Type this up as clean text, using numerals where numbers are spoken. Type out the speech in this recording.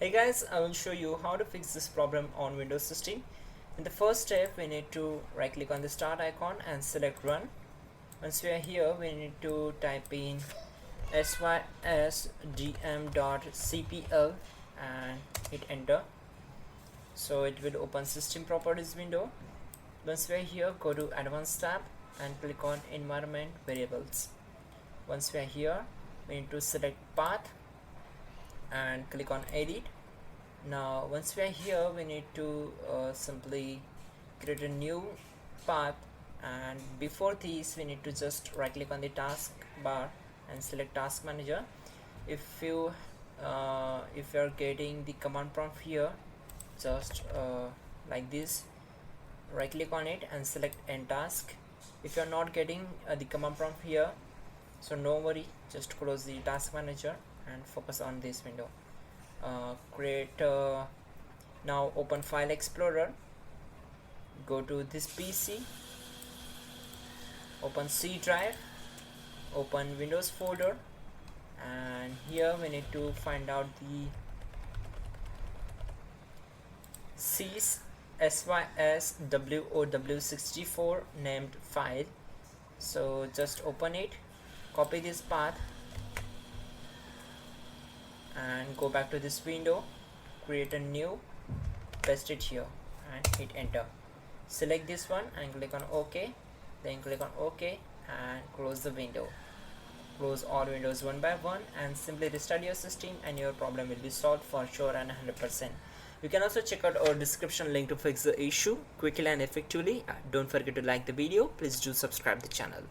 Hey guys, I will show you how to fix this problem on Windows system. In the first step, we need to right click on the start icon and select run. Once we are here, we need to type in sysdm.cpl and hit enter. So it will open system properties window. Once we are here, go to advanced tab and click on environment variables. Once we are here, we need to select path and click on edit. Now once we are here, we need to simply create a new path, and before this we need to just right click on the task bar and select task manager. If you are getting the command prompt here, just like this, right click on it and select end task. If you are not getting the command prompt here, so no worry, just close the task manager and focus on this window. Now open file explorer, go to this PC, open C drive, open Windows folder, and here we need to find out the syswow64 named file. So just open it, copy this path and go back to this window, create a new, paste it here and hit enter. Select this one and click on OK, then click on OK and close the window. Close all windows one by one and simply restart your system and your problem will be solved for sure and 100%. You can also check out our description link to fix the issue quickly and effectively. Don't forget to like the video. Please do subscribe the channel.